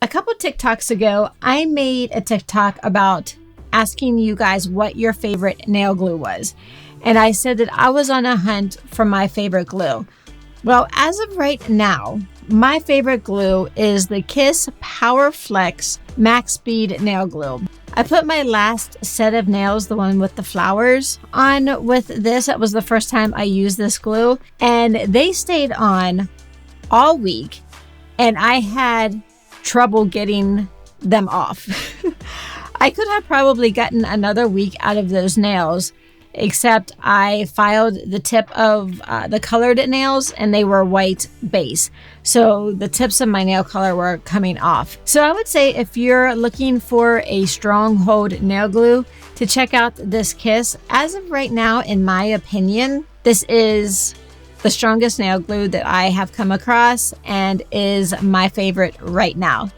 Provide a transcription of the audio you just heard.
A couple TikToks ago, I made a TikTok about asking you guys what your favorite nail glue was. And I said that I was on a hunt for my favorite glue. Well, as of right now, my favorite glue is the Kiss Power Flex Max Speed Nail Glue. I put my last set of nails, the one with the flowers, on with this. That was the first time I used this glue, and they stayed on all week, and I had trouble getting them off. I could have probably gotten another week out of those nails, except I filed the tip of the colored nails and they were white base. So the tips of my nail color were coming off. So I would say if you're looking for a stronghold nail glue, to check out this Kiss. As of right now, in my opinion, this is the strongest nail glue that I have come across and is my favorite right now.